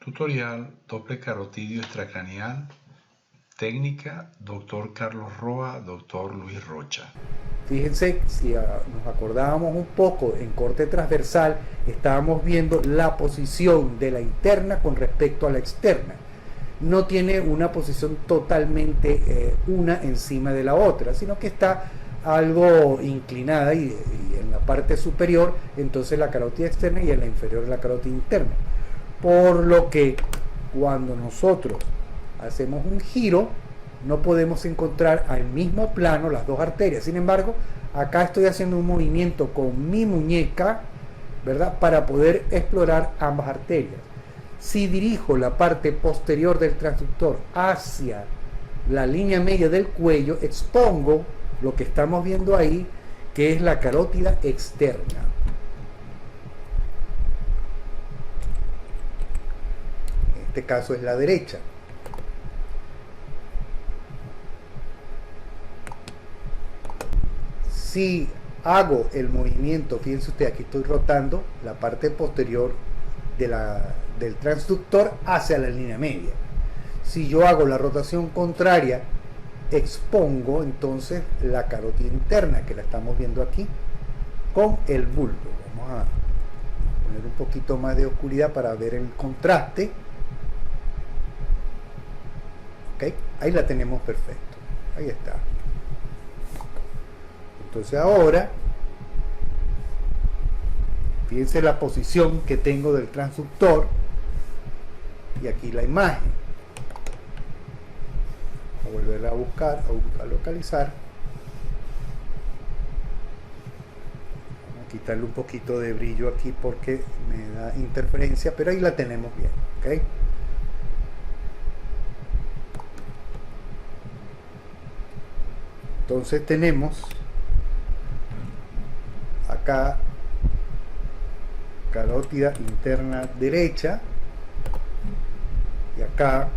Tutorial doble carotidio extracraneal. Técnica Dr. Carlos Roa, Dr. Luis Rocha. Fíjense, si nos acordábamos un poco en corte transversal, estábamos viendo la posición de la interna con respecto a la externa. No tiene una posición totalmente una encima de la otra, sino que está algo inclinada y en la parte superior, entonces la carótida externa, y en la inferior la carótida interna. Por lo que cuando nosotros hacemos un giro, no podemos encontrar al mismo plano las dos arterias. Sin embargo, acá estoy haciendo un movimiento con mi muñeca, ¿verdad?, para poder explorar ambas arterias. Si dirijo la parte posterior del transductor hacia la línea media del cuello, expongo lo que estamos viendo ahí, que es la carótida externa. En este caso es la derecha. Si hago el movimiento, fíjense usted, aquí estoy rotando la parte posterior del transductor hacia la línea media. Si yo hago la rotación contraria, expongo entonces la carótida interna, que la estamos viendo aquí, con el bulbo. Vamos a poner un poquito más de oscuridad para ver el contraste. Ok, ahí la tenemos perfecto. Ahí está. Entonces ahora, fíjense la posición que tengo del transductor y aquí la imagen. Voy a volver a buscar, a localizar. Vamos a quitarle un poquito de brillo aquí porque me da interferencia, pero ahí la tenemos bien, ¿ok? Entonces tenemos acá carótida interna derecha y acá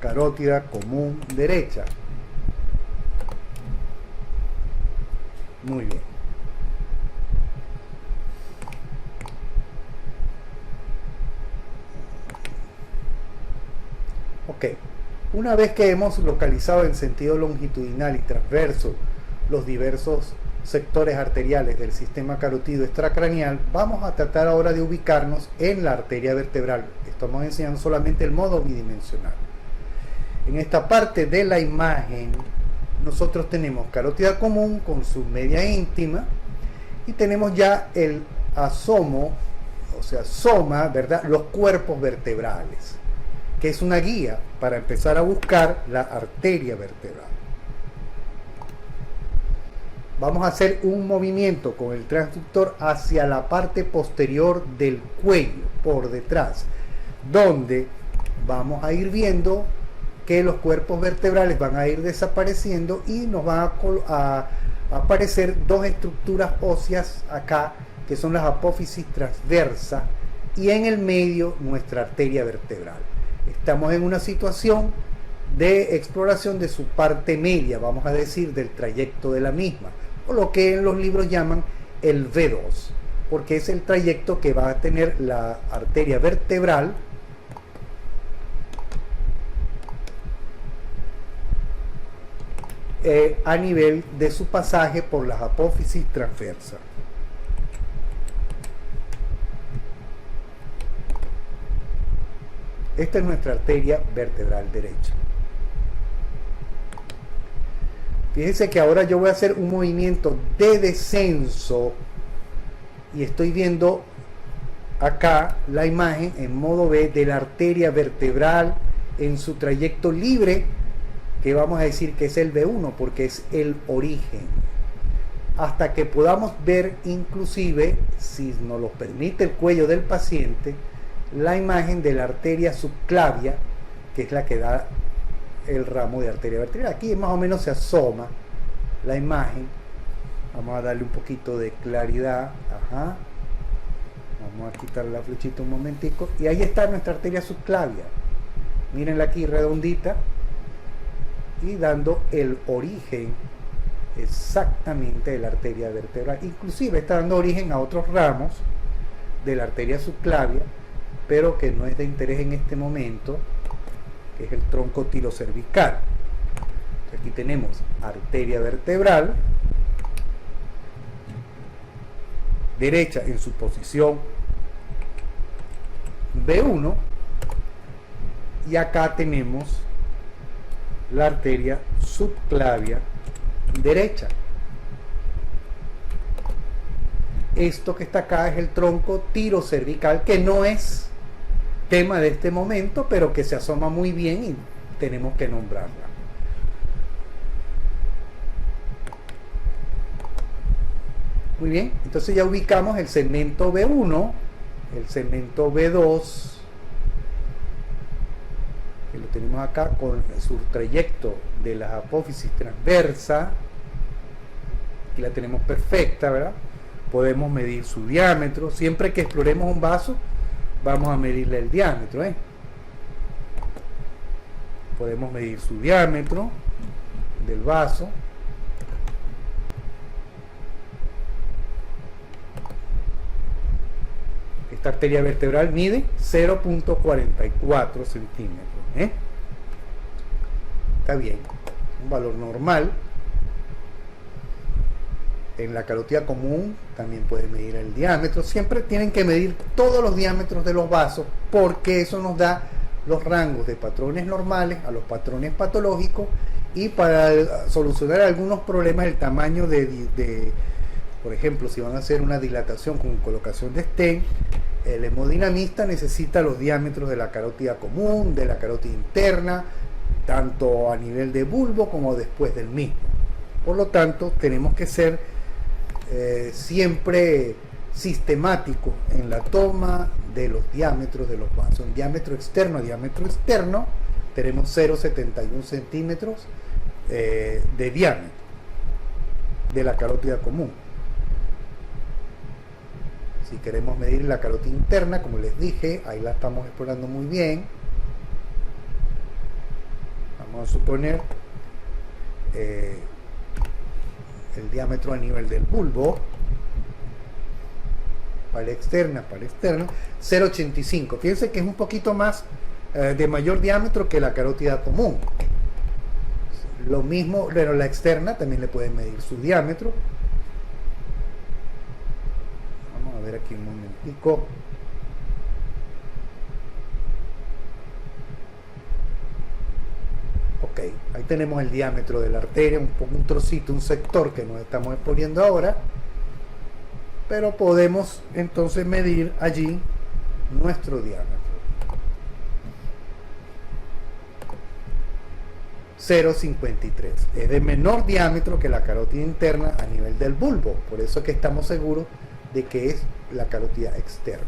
carótida común derecha. Muy bien. Ok. Una vez que hemos localizado en sentido longitudinal y transverso los diversos sectores arteriales del sistema carotido extracraneal, vamos a tratar ahora de ubicarnos en la arteria vertebral. Estamos enseñando solamente el modo bidimensional. En esta parte de la imagen nosotros tenemos carótida común con su media íntima y tenemos ya el asomo, o sea, soma, ¿verdad?, los cuerpos vertebrales, que es una guía para empezar a buscar la arteria vertebral. Vamos a hacer un movimiento con el transductor hacia la parte posterior del cuello, por detrás, donde vamos a ir viendo que los cuerpos vertebrales van a ir desapareciendo y nos van a aparecer dos estructuras óseas acá, que son las apófisis transversa, y en el medio nuestra arteria vertebral. Estamos en una situación de exploración de su parte media, vamos a decir, del trayecto de la misma, o lo que en los libros llaman el V2, porque es el trayecto que va a tener la arteria vertebral a nivel de su pasaje por las apófisis transversas. Esta es nuestra arteria vertebral derecha. Fíjense que ahora yo voy a hacer un movimiento de descenso y estoy viendo acá la imagen en modo B de la arteria vertebral en su trayecto libre, que vamos a decir que es el V1 porque es el origen, hasta que podamos ver, inclusive, si nos lo permite el cuello del paciente, la imagen de la arteria subclavia, que es la que da el ramo de arteria vertebral. Aquí más o menos se asoma la imagen. Vamos a darle un poquito de claridad. Ajá. Vamos a quitar la flechita un momentico y ahí está nuestra arteria subclavia. Mírenla aquí redondita y dando el origen exactamente de la arteria vertebral. Inclusive está dando origen a otros ramos de la arteria subclavia pero que no es de interés en este momento, que es el tronco tirocervical. Aquí tenemos arteria vertebral derecha en su posición B1, y acá tenemos la arteria subclavia derecha. Esto que está acá es el tronco tirocervical, que no es tema de este momento, pero que se asoma muy bien y tenemos que nombrarla. Muy bien, entonces ya ubicamos el segmento B1, el segmento B2, que lo tenemos acá con su trayecto de la apófisis transversa. Aquí la tenemos perfecta, ¿verdad? Podemos medir su diámetro. Siempre que exploremos un vaso, vamos a medirle el diámetro, ¿eh? Podemos medir su diámetro del vaso. Esta arteria vertebral mide 0.44 centímetros, ¿eh? Está bien, un valor normal. En la carótida común también puede medir el diámetro. Siempre tienen que medir todos los diámetros de los vasos, porque eso nos da los rangos de patrones normales a los patrones patológicos, y para solucionar algunos problemas el tamaño por ejemplo, si van a hacer una dilatación con colocación de stent, el hemodinamista necesita los diámetros de la carótida común, de la carótida interna, tanto a nivel de bulbo como después del mismo. Por lo tanto, tenemos que ser siempre sistemáticos en la toma de los diámetros de los vasos. En diámetro externo a diámetro externo tenemos 0,71 centímetros de diámetro de la carótida común. Si queremos medir la carótida interna, como les dije, ahí la estamos explorando muy bien. Vamos a suponer el diámetro a nivel del bulbo, para externa, 0,85. Fíjense que es un poquito más de mayor diámetro que la carótida común. Lo mismo, pero la externa también le pueden medir su diámetro. Vamos a ver aquí un momentico. Ok, ahí tenemos el diámetro de la arteria, un trocito, un sector que nos estamos exponiendo ahora, pero podemos entonces medir allí nuestro diámetro. 0,53. Es de menor diámetro que la carótida interna a nivel del bulbo, por eso es que estamos seguros de que es la carótida externa.